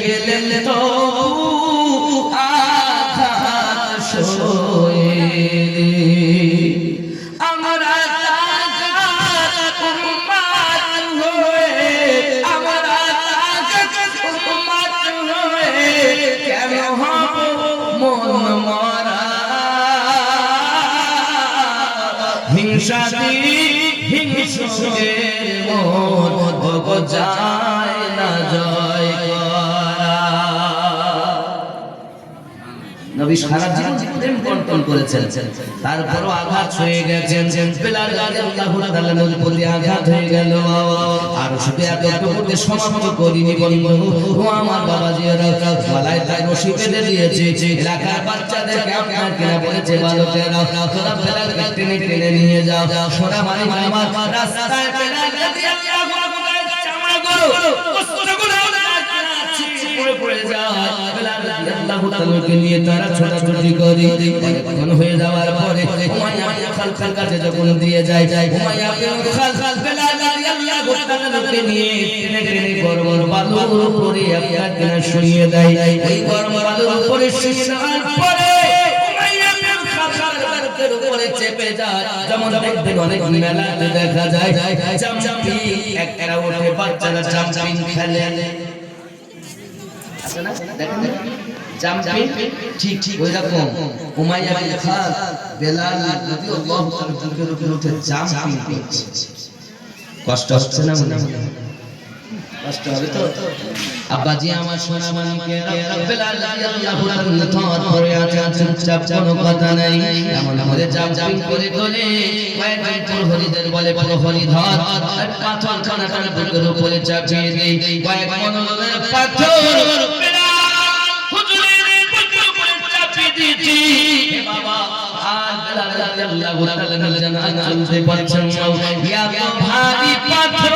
গেলেন তো আঘাত সয়ে আমরা তাকাত উম্মত হয়ে আমরা তাকাত উম্মত হয়ে কেন হব মন মরা হিংসুকের মন ভোগ যায় না জয় করা। নবী সারা জীবন প্রেম কন্ট্রোল করেছেন, তারপরও আঘাত হয়ে গেছেন। বেলাল রাদিয়াল্লাহু তাআলা নবীর প্রতি আঘাত হয়ে গেল। আর শুধু এতটুকুতে সমাপ্ত করিনি বন্ধু, ও আমার বাবাজিরা, গলায় তাই রশি বেঁধে দিয়েছে। এলাকার বাচ্চাদেরকে আপনার কিনা বলেছে, বালকেরা তোরা বেলালকে টেনে টেনে নিয়ে যাও। সোনা মানিক আমার রাস্তায় বেলাল রাদিয়াল্লাহু তাআলা চামড়া করো কষ্টগুলো পড়ে যায়। বেলাল রাদিয়াল্লাহু তাআলাকে নিয়ে তারা ছোটাছুটি করে অনেকক্ষণ হয়ে যাওয়ার পরে উমাইয়া বিন খালখাল কাছে যখন দিয়ে যায়, উমাইয়া বিন খালখাল বেলাল রাদিয়াল্লাহু তাআলাকে নিয়ে টেনে টেনে গরম বালুর উপরে একটা কিনা শুইয়ে দেয়। ওই গরম বালুর উপরে শুইয়ে দেওয়ার পরে উমাইয়া বিন খালখাল বালুর উপরে চেপে যায়। যেমন দেখবেন অনেক মেলাতে দেখা যায় জাম্পিং একটা ওঠে, বাচ্চারা জাম্পিং খেলে, আছে না? দেখেন জাম্পিং ঠিক ঠিক ওই রকম উমাইয়া বিন খালদ বেলাল রাদিয়াল্লাহু তাআলা বুকের উপরে উঠে জাম্পিং করছে। কষ্ট হচ্ছে না? মনে কষ্ট হবে তো? আব্বাজি আমার সোনা মানিকেরা, বেলাল রাদিয়াল্লাহু তাআলা থর করে আছেন, চুপচাপ কোনো কথা নাই। এমন করে জাম্পিং করে করে কয়েকজন প্রহরীদের বলে, প্রহরী ধর আর পাথর খানাটা বুকের উপরে চাপিয়ে দেই। কয়েক মনোলয়ের পাথর বেলাল হুজুরের বুকের উপরে চাপিয়ে দিয়েছি। হে বাবা, আর বেলাল রাদিয়াল্লাহু তাআলা জানান চলতে পারছেন না। ইয়া ভারী পাথর,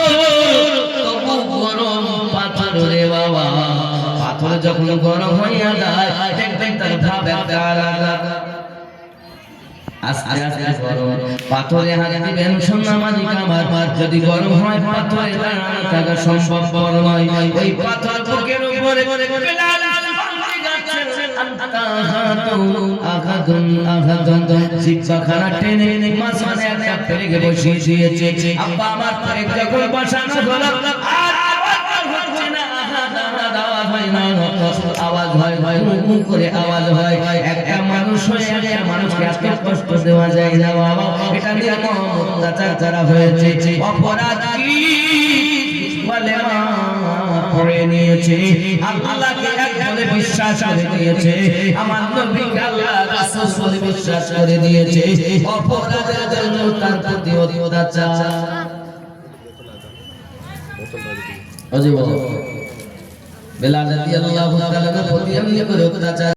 তবু গরম পাথর রে বাবা। পাথর যখন গরম হইয়া যায় দেখবেন তার ভাব একটা আলাদা। আস্তে আস্তে গরম পাথরে হাত দিবেন সোনা মানিক আমার, যদি গরম হয় পাথরে দাঁড়ানো থাকা সম্ভব নয়। ওই পাথর বুকের উপরে বেলাল জিহ্বাখানা টেনে মাঝখানে একটা পেরেক বসিয়ে দিয়েছে। আব্বা আমার পেরেক যখন বসানো হলো আর আওয়াজ হয় হয় মুখ করে আওয়াজ হয়। একটা মানুষ হয়ে একটা মানুষকে এত কষ্ট দেওয়া যায় না বাবা, এটা নির্মম অত্যাচার করা হয়েছে। অপরাধ কি বলে করে নিয়েছে, আল্লাহকে এক বলে বিশ্বাস করে দিয়েছে, আমার নবীকে আল্লাহ রাসূল বলে বিশ্বাস করে দিয়েছে। অপরাধের জন্য তার প্রতি অত্যাচার। বেলাল রাদিয়াল্লাহু তাআলা প্রতি এমনি করে অত্যাচার